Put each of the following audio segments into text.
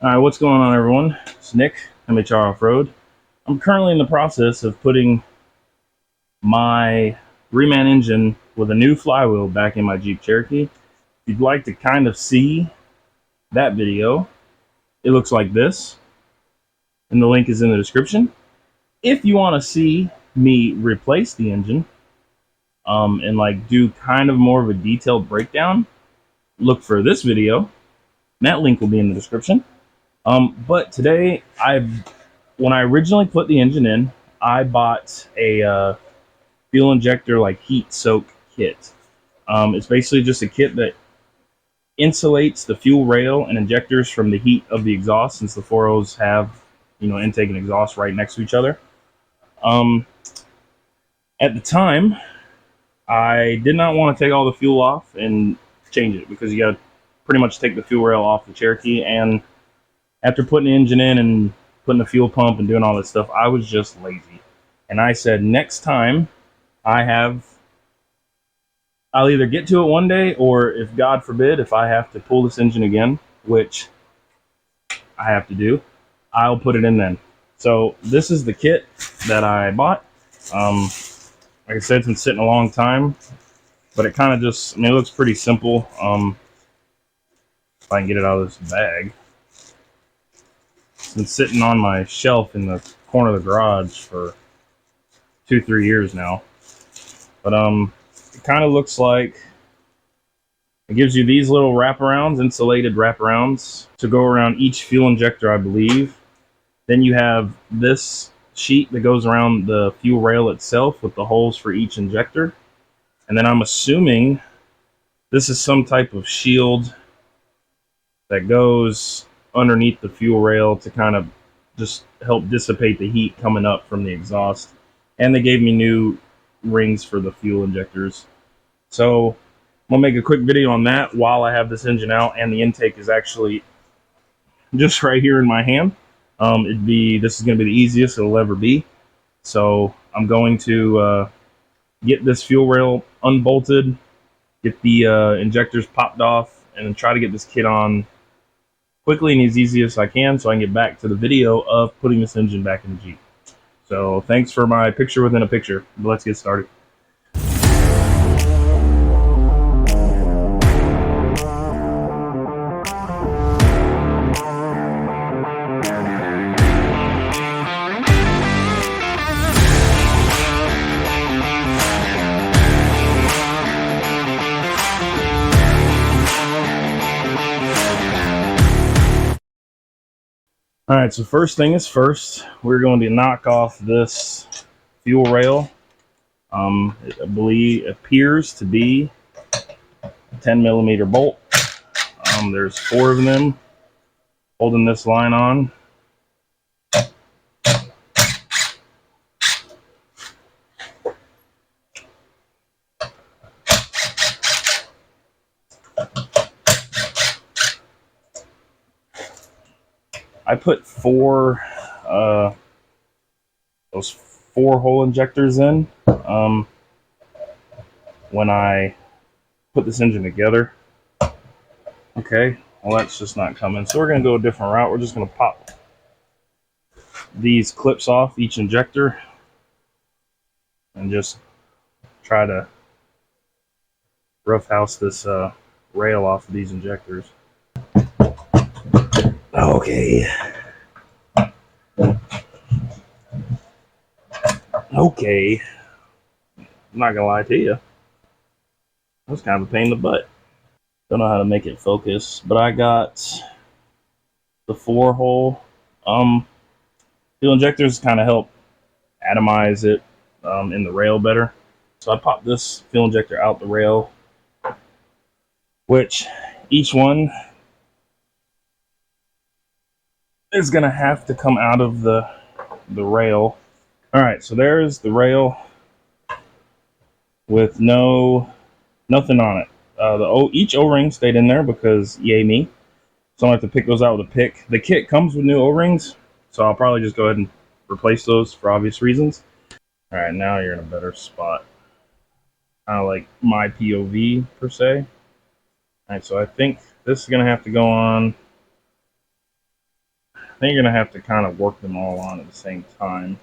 Alright, what's going on, everyone? It's Nick, MHR Offroad. I'm currently in the process of putting my three-man engine with a new flywheel back in my Jeep Cherokee. If you'd like to kind of see that video, it looks like this, and the link is in the description. If you want to see me replace the engine and like do kind of more of a detailed breakdown, look for this video. That link will be in the description. But today, when I originally put the engine in, I bought a fuel injector like heat soak kit. It's basically just a kit that insulates the fuel rail and injectors from the heat of the exhaust, since the 4.0s have, intake and exhaust right next to each other. At the time, I did not want to take all the fuel off and change it, because you got to pretty much take the fuel rail off the Cherokee. And after putting the engine in and putting the fuel pump and doing all that stuff, I was just lazy. And I said, next time I'll either get to it one day, or if God forbid, if I have to pull this engine again, which I have to do, I'll put it in then. So this is the kit that I bought. Like I said, it's been sitting a long time, but it kind of just, it looks pretty simple. If I can get it out of this bag. It's been sitting on my shelf in the corner of the garage for 2-3 years now. But it kind of looks like, it gives you these little wraparounds, insulated wraparounds, to go around each fuel injector, I believe. Then you have this sheet that goes around the fuel rail itself with the holes for each injector. And then I'm assuming this is some type of shield that goes underneath the fuel rail to kind of just help dissipate the heat coming up from the exhaust. And they gave me new rings for the fuel injectors. So I'm gonna make a quick video on that while I have this engine out, and the intake is actually just right here in my hand. This is gonna be the easiest it'll ever be. So I'm going to get this fuel rail unbolted, get the injectors popped off, and then try to get this kit on quickly and as easy as I can, so I can get back to the video of putting this engine back in the Jeep. So thanks for my picture within a picture. Let's get started. Alright, so first thing is first, we're going to knock off this fuel rail. It appears to be a 10mm bolt. There's 4 of them holding this line on. I put those 4-hole injectors in when I put this engine together. Okay, well, that's just not coming. So we're going to go a different route. We're just going to pop these clips off each injector and just try to roughhouse this rail off of these injectors. Okay. Okay. I'm not gonna lie to you. That was kind of a pain in the butt. Don't know how to make it focus, but I got the 4-hole fuel injectors kind of help atomize it in the rail better. So I popped this fuel injector out the rail, which each one is gonna have to come out of the rail. All right, so there's the rail with nothing on it. Each O-ring stayed in there because yay me. So I have to pick those out with a pick. The kit comes with new O-rings, so I'll probably just go ahead and replace those for obvious reasons. All right, now you're in a better spot. Kind of like my POV per se. All right, so I think this is gonna have to go on think you're gonna have to kind of work them all on at the same time.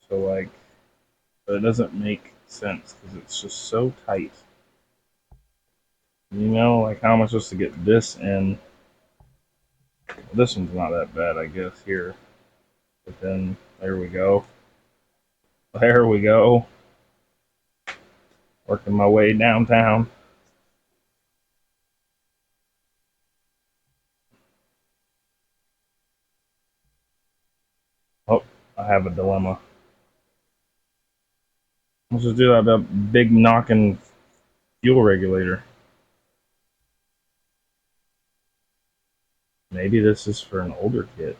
So like, but it doesn't make sense because it's just so tight. You know, like how am I supposed to get this in? This one's not that bad, I guess, here. But then, there we go. There we go. Working my way downtown. Oh, I have a dilemma. Let's just do that big knocking fuel regulator. Maybe this is for an older kit.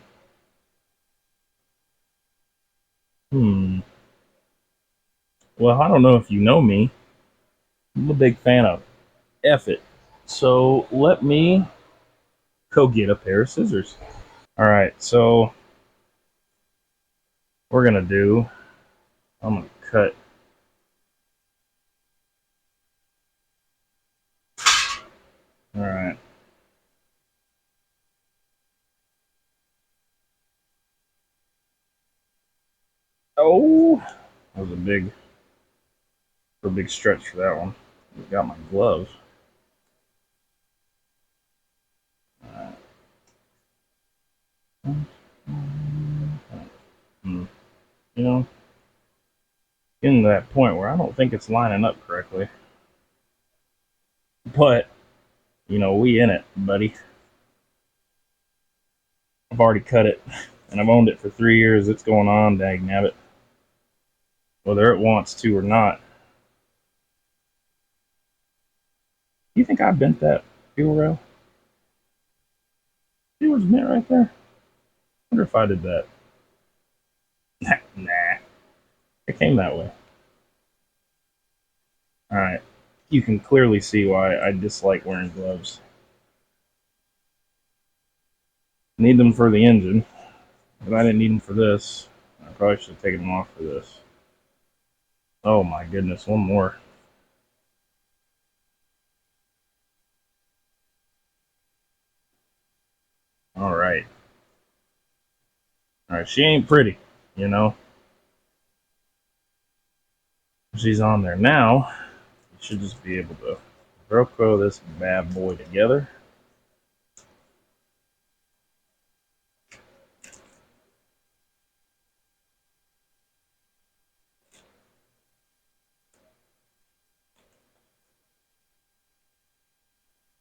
Well, I don't know if you know me. I'm a big fan of F it. So let me go get a pair of scissors. All right, so we're gonna do. I'm gonna cut. All right. Oh, that was a big stretch for that one. I got my gloves. All right. You know, getting to that point where I don't think it's lining up correctly. But, you know, we in it, buddy. I've already cut it, and I've owned it for 3 years. It's going on, dag nabbit. Whether it wants to or not. You think I bent that fuel rail? See where's bent right there? I wonder if I did that. Nah. It came that way. Alright. You can clearly see why I dislike wearing gloves. Need them for the engine, but I didn't need them for this. I probably should have taken them off for this. Oh my goodness, one more. Alright. Alright, she ain't pretty, you know. She's on there now. You should just be able to Velcro this bad boy together.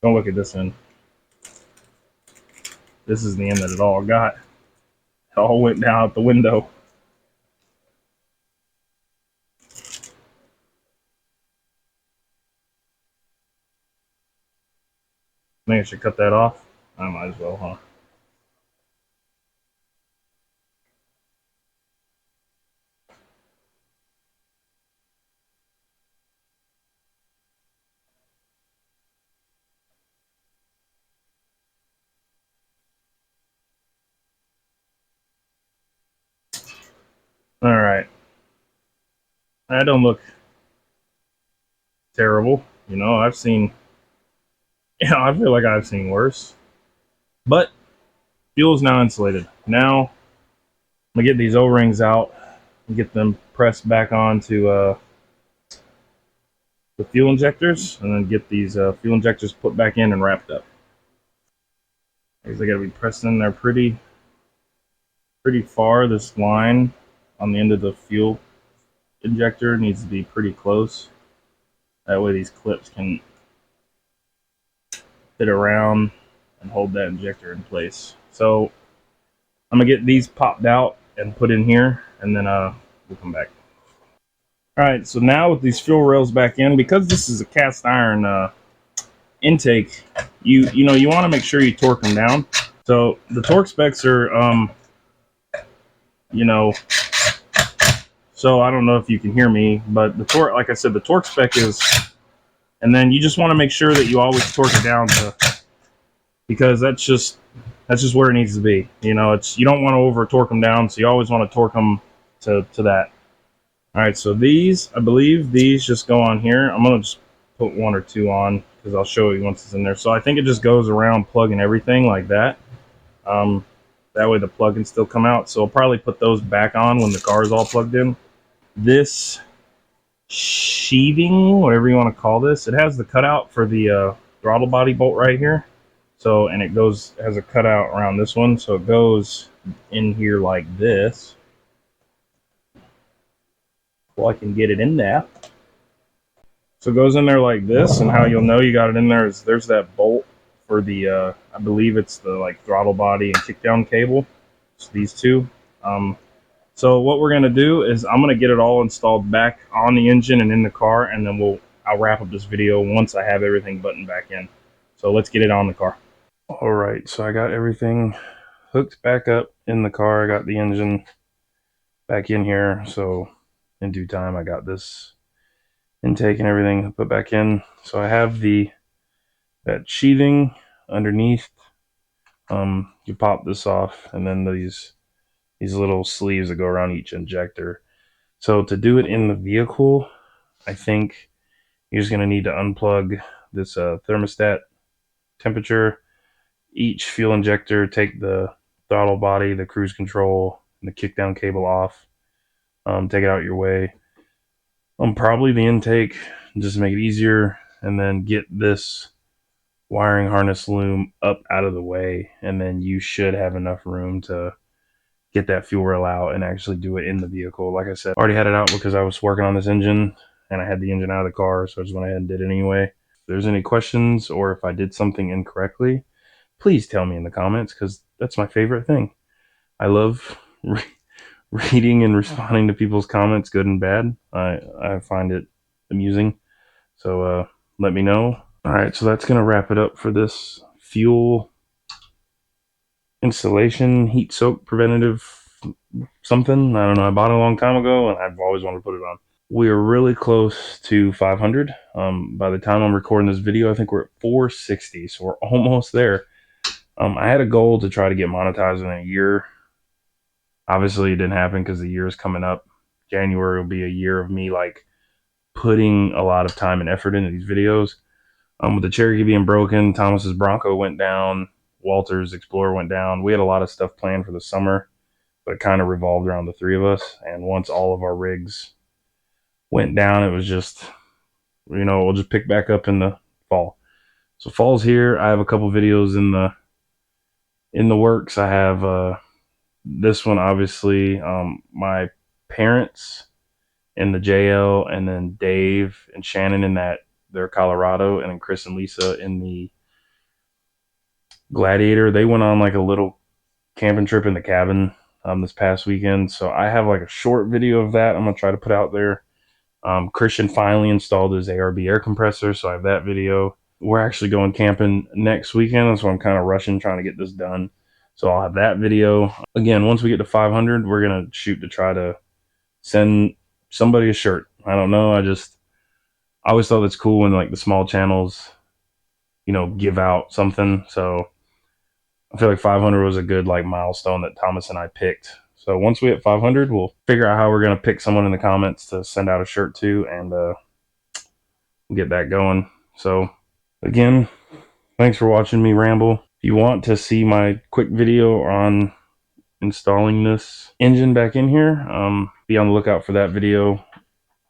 Don't look at this end. This is the end that it all got. It all went down out the window. I think I should cut that off. I might as well, huh? Alright. I don't look terrible. You know, I've seen, I feel like I've seen worse. But fuel's now insulated. Now I'm gonna get these O-rings out and get them pressed back onto the fuel injectors, and then get these fuel injectors put back in and wrapped up. Because they gotta be pressed in there pretty far. This line on the end of the fuel injector needs to be pretty close. That way these clips can fit around and hold that injector in place. So I'm gonna get these popped out and put in here, and then we'll come back. All right, so now with these fuel rails back in, because this is a cast iron intake, you know you want to make sure you torque them down. So the torque specs are, you know, so I don't know if you can hear me, but the torque, like I said, the torque spec is, and then you just want to make sure that you always torque it down to, because that's just where it needs to be. You know, you don't want to over torque them down, so you always want to torque them to that. All right, so these, I believe these just go on here. I'm gonna just put one or two on because I'll show you once it's in there. So I think it just goes around plugging everything like that. That way the plug can still come out. So I'll probably put those back on when the car is all plugged in. This sheathing, whatever you want to call this, it has the cutout for the throttle body bolt right here. So, and it goes, has a cutout around this one. So it goes in here like this. Well, I can get it in there. So it goes in there like this, and how you'll know you got it in there is there's that bolt for the, I believe it's the like throttle body and kickdown cable. It's these two. So what we're gonna do is I'm gonna get it all installed back on the engine and in the car, and then I'll wrap up this video once I have everything buttoned back in. So let's get it on the car. All right, so I got everything hooked back up in the car. I got the engine back in here. So in due time, I got this intake and everything put back in. So I have that sheathing underneath. You pop this off, and then these little sleeves that go around each injector. So to do it in the vehicle, I think you're just going to need to unplug this thermostat temperature, each fuel injector, take the throttle body, the cruise control, and the kickdown cable off. Take it out your way. Probably the intake, just to make it easier, and then get this wiring harness loom up out of the way, and then you should have enough room to get that fuel rail out and actually do it in the vehicle. Like I said, I already had it out because I was working on this engine and I had the engine out of the car, so I just went ahead and did it anyway. If there's any questions or if I did something incorrectly, please tell me in the comments, because that's my favorite thing. I love reading and responding to people's comments, good and bad. I find it amusing. So let me know. All right, so that's going to wrap it up for this fuel installation, heat soak preventative something. I don't know. I bought it a long time ago, and I've always wanted to put it on. We are really close to 500. By the time I'm recording this video, I think we're at 460, so we're almost there. I had a goal to try to get monetized in a year. Obviously, it didn't happen because the year is coming up. January will be a year of me like putting a lot of time and effort into these videos. With the Cherokee being broken, Thomas's Bronco went down, Walter's Explorer went down. We had a lot of stuff planned for the summer, but it kind of revolved around the three of us. And once all of our rigs went down, it was just, we'll just pick back up in the fall. So fall's here. I have a couple videos in the works. I have this one, obviously, my parents in the JL, and then Dave and Shannon in their Colorado, and then Chris and Lisa in the Gladiator. They went on like a little camping trip in the cabin this past weekend. So I have like a short video of that I'm gonna try to put out there. Christian finally installed his ARB air compressor, so I have that video. We're actually going camping next weekend, so I'm kind of rushing trying to get this done. So I'll have that video. Again, once we get to 500, we're gonna shoot to try to send somebody a shirt. I don't know. I always thought it's cool when like the small channels, give out something. So I feel like 500 was a good like milestone that Thomas and I picked. So once we hit 500, we'll figure out how we're going to pick someone in the comments to send out a shirt to, and we'll get that going. So again, thanks for watching me ramble. If you want to see my quick video on installing this engine back in here, be on the lookout for that video.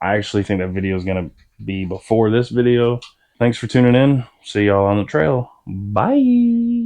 I actually think that video is going to be before this video. Thanks for tuning in. See y'all on the trail. Bye.